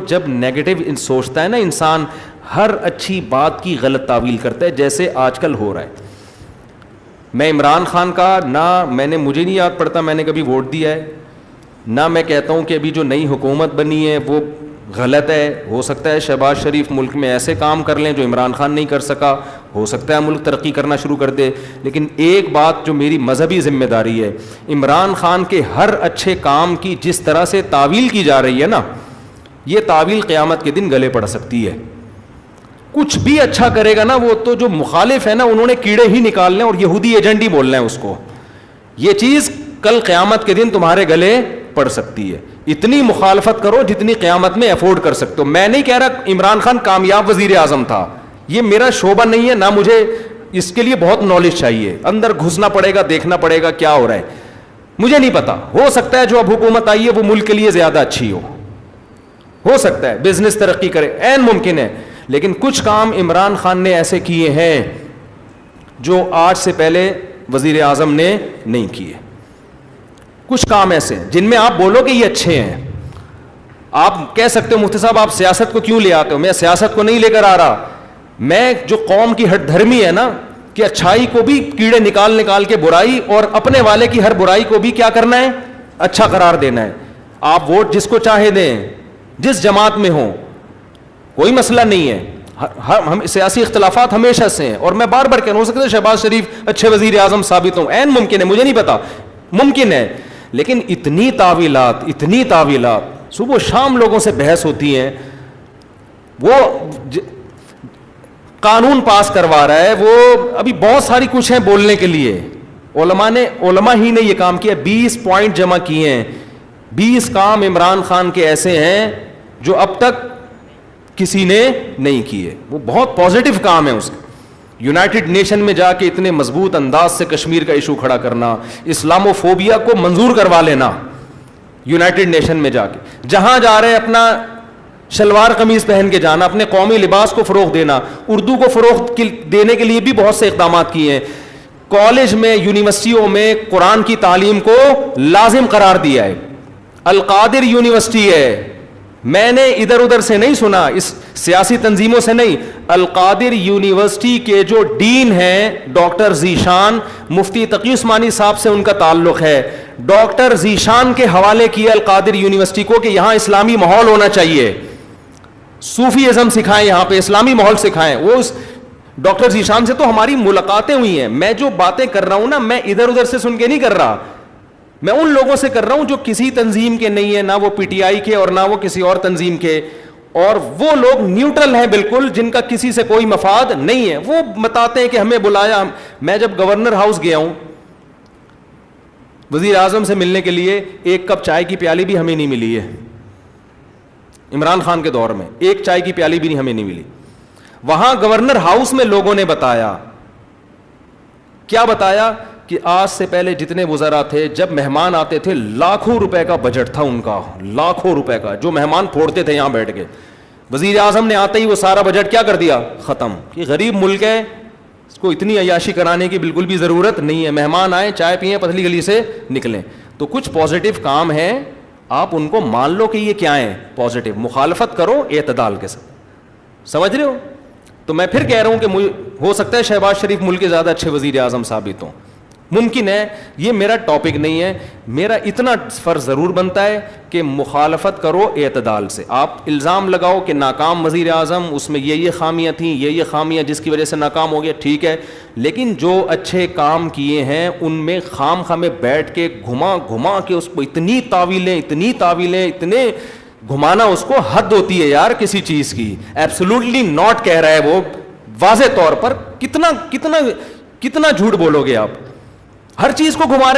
جب نیگیٹو سوچتا ہے نا انسان, ہر اچھی بات کی غلط تعویل کرتا ہے, جیسے آج کل ہو رہا ہے. میں عمران خان کا نہ مجھے نہیں یاد پڑتا میں نے کبھی ووٹ دیا ہے, نہ میں کہتا ہوں کہ ابھی جو نئی حکومت بنی ہے وہ غلط ہے. ہو سکتا ہے شہباز شریف ملک میں ایسے کام کر لیں جو عمران خان نہیں کر سکا, ہو سکتا ہے ملک ترقی کرنا شروع کر دے. لیکن ایک بات جو میری مذہبی ذمہ داری ہے, عمران خان کے ہر اچھے کام کی جس طرح سے تعویل کی جا رہی ہے نا, یہ تعویل قیامت کے دن گلے پڑ سکتی ہے. کچھ بھی اچھا کرے گا نا, وہ تو جو مخالف ہے نا انہوں نے کیڑے ہی نکالنے اور یہودی ایجنٹ ہی بولنا ہے اس کو. یہ چیز کل قیامت کے دن تمہارے گلے پڑ سکتی ہے. اتنی مخالفت کرو جتنی قیامت میں افورڈ کر سکتے ہو. میں نہیں کہہ رہا عمران خان کامیاب وزیر اعظم تھا, یہ میرا شعبہ نہیں ہے, نہ مجھے اس کے لیے بہت نالج چاہیے. اندر گھسنا پڑے گا, دیکھنا پڑے گا کیا ہو رہا ہے, مجھے نہیں پتا. ہو سکتا ہے جو اب حکومت آئی ہے وہ ملک کے لیے زیادہ اچھی ہو سکتا ہے بزنس ترقی کرے, عین ممکن ہے. لیکن کچھ کام عمران خان نے ایسے کیے ہیں جو آج سے پہلے وزیر اعظم نے نہیں کیے. کچھ کام ایسے ہیں جن میں آپ بولو کہ یہ اچھے ہیں. آپ کہہ سکتے ہو مفتی صاحب آپ سیاست کو کیوں لے آتے ہو, میں سیاست کو نہیں لے کر آ رہا. میں جو قوم کی ہٹ دھرمی ہے نا کہ اچھائی کو بھی کیڑے نکال کے برائی, اور اپنے والے کی ہر برائی کو بھی کیا کرنا ہے, اچھا قرار دینا ہے. آپ ووٹ جس کو چاہے دیں, جس جماعت میں ہوں, کوئی مسئلہ نہیں ہے. ہم سیاسی اختلافات ہمیشہ سے ہیں, اور میں بار بار کہہ رہا ہوں, ہو سکتا ہے شہباز شریف اچھے وزیر اعظم ثابت ہوں, عین ممکن ہے, مجھے نہیں پتا, ممکن ہے. لیکن اتنی تعویلات صبح شام لوگوں سے بحث ہوتی ہیں. وہ قانون پاس کروا رہا ہے, وہ ابھی بہت ساری کچھ ہیں بولنے کے لیے. علماء ہی نے یہ کام کیا, 20 پوائنٹ جمع کیے ہیں. 20 کام عمران خان کے ایسے ہیں جو اب تک کسی نے نہیں کیے. وہ بہت پازیٹیو کام ہے اس کا. یونائٹڈ نیشن میں جا کے اتنے مضبوط انداز سے کشمیر کا ایشو کھڑا کرنا, اسلاموفوبیا کو منظور کروا لینا یونائٹڈ نیشن میں جا کے, جہاں جا رہے اپنا شلوار قمیض پہن کے جانا, اپنے قومی لباس کو فروغ دینا, اردو کو فروغ دینے کے لیے بھی بہت سے اقدامات کیے ہیں. کالج میں یونیورسٹیوں میں قرآن کی تعلیم کو لازم قرار دیا ہے. القادر یونیورسٹی ہے, میں نے ادھر ادھر سے نہیں سنا, اس سیاسی تنظیموں سے نہیں. القادر یونیورسٹی کے جو ڈین ہیں ڈاکٹر ذیشان, مفتی تقی عثمانی صاحب سے ان کا تعلق ہے. ڈاکٹر ذیشان کے حوالے کیا القادر یونیورسٹی کو کہ یہاں اسلامی ماحول ہونا چاہیے, صوفی ازم سکھائیں, یہاں پہ اسلامی ماحول سکھائیں. وہ اس ڈاکٹر ذیشان سے تو ہماری ملاقاتیں ہوئی ہیں. میں جو باتیں کر رہا ہوں نا, میں ادھر ادھر سے سن کے نہیں کر رہا, میں ان لوگوں سے کر رہا ہوں جو کسی تنظیم کے نہیں ہیں, نہ وہ پی ٹی آئی کے اور نہ وہ کسی اور تنظیم کے, اور وہ لوگ نیوٹرل ہیں بالکل, جن کا کسی سے کوئی مفاد نہیں ہے. وہ بتاتے ہیں کہ ہمیں بلایا. میں جب گورنر ہاؤس گیا ہوں وزیر اعظم سے ملنے کے لیے, ایک کپ چائے کی پیالی بھی ہمیں نہیں ملی ہے. عمران خان کے دور میں ایک چائے کی پیالی بھی ہمیں نہیں ملی. وہاں گورنر ہاؤس میں لوگوں نے بتایا, کیا بتایا, کہ آج سے پہلے جتنے وزراء تھے جب مہمان آتے تھے لاکھوں روپے کا بجٹ تھا ان کا, لاکھوں روپے کا, جو مہمان پھوڑتے تھے یہاں بیٹھ کے. وزیر اعظم نے آتے ہی وہ سارا بجٹ کیا کر دیا, ختم. یہ غریب ملک ہے, اس کو اتنی عیاشی کرانے کی بالکل بھی ضرورت نہیں ہے. مہمان آئیں, چائے پئیں, پتلی گلی سے نکلیں. تو کچھ پازیٹیو کام ہیں, آپ ان کو مان لو کہ یہ کیا ہیں, پازیٹیو. مخالفت کرو اعتدال کے ساتھ, سمجھ رہے ہو. تو میں پھر کہہ رہا ہوں کہ ہو سکتا ہے شہباز شریف ملک کے زیادہ اچھے وزیر اعظم ثابت ہوں, ممکن ہے. یہ میرا ٹاپک نہیں ہے. میرا اتنا فرض ضرور بنتا ہے کہ مخالفت کرو اعتدال سے. آپ الزام لگاؤ کہ ناکام وزیر اعظم, اس میں یہ خامیاں تھیں, یہ خامیاں جس کی وجہ سے ناکام ہو گیا, ٹھیک ہے. لیکن جو اچھے کام کیے ہیں ان میں خام خامے بیٹھ کے گھما کے اس کو اتنی تعویلیں, اتنے گھمانا, اس کو حد ہوتی ہے یار کسی چیز کی. ایبسولوٹلی ناٹ کہہ رہا ہے وہ واضح طور پر. کتنا جھوٹ بولو گے آپ. ہر چیز کو گھما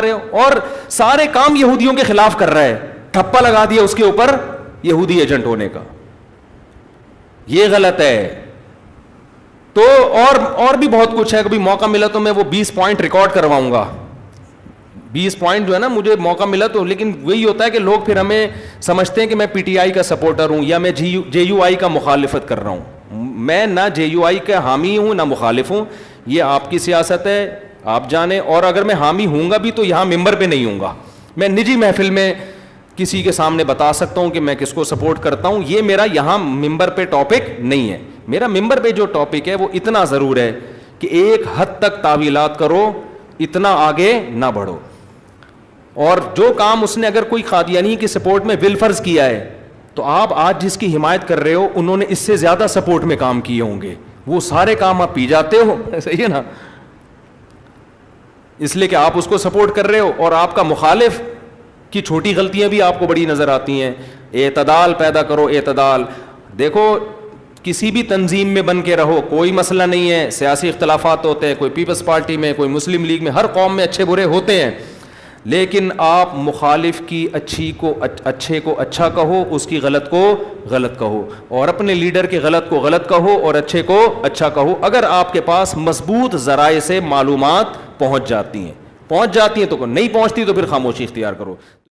رہے ہو, اور سارے کام یہودیوں کے خلاف کر رہا ہے. ٹھپا لگا دیا اس کے اوپر یہودی ایجنٹ ہونے کا. یہ غلط ہے. تو اور بھی بہت کچھ ہے. کبھی موقع ملا تو میں وہ 20 پوائنٹ ریکارڈ کرواؤں گا. 20 پوائنٹ جو ہے نا, مجھے موقع ملا تو. لیکن وہی ہوتا ہے کہ لوگ پھر ہمیں سمجھتے ہیں کہ میں پی ٹی آئی کا سپورٹر ہوں یا میں جے یو آئی کا مخالفت کر رہا ہوں. میں نہ جے یو آئی کا حامی ہوں نہ مخالف ہوں. یہ آپ کی سیاست ہے, آپ جانیں. اور اگر میں حامی ہوں گا بھی تو یہاں ممبر پہ نہیں ہوں گا. میں نجی محفل میں کسی کے سامنے بتا سکتا ہوں کہ میں کس کو سپورٹ کرتا ہوں. یہ میرا یہاں ممبر پہ ٹاپک نہیں ہے. میرا ممبر پہ جو ٹاپک ہے وہ اتنا ضرور ہے کہ ایک حد تک تعویلات کرو, اتنا آگے نہ بڑھو. اور جو کام اس نے اگر کوئی قادیانی کی سپورٹ میں بالفرض کیا ہے, تو آپ آج جس کی حمایت کر رہے ہو انہوں نے اس سے زیادہ سپورٹ میں کام کیے ہوں گے, وہ سارے کام آپ پی جاتے ہو. صحیح ہے نا؟ اس لیے کہ آپ اس کو سپورٹ کر رہے ہو اور آپ کا مخالف کی چھوٹی غلطیاں بھی آپ کو بڑی نظر آتی ہیں. اعتدال پیدا کرو, اعتدال. دیکھو کسی بھی تنظیم میں بن کے رہو, کوئی مسئلہ نہیں ہے. سیاسی اختلافات ہوتے ہیں, کوئی پیپلز پارٹی میں, کوئی مسلم لیگ میں, ہر قوم میں اچھے برے ہوتے ہیں, لیکن آپ مخالف کی اچھے کو اچھا کہو, اس کی غلط کو غلط کہو, اور اپنے لیڈر کے غلط کو غلط کہو اور اچھے کو اچھا کہو. اگر آپ کے پاس مضبوط ذرائع سے معلومات پہنچ جاتی ہیں تو نہیں پہنچتی تو پھر خاموشی اختیار کرو.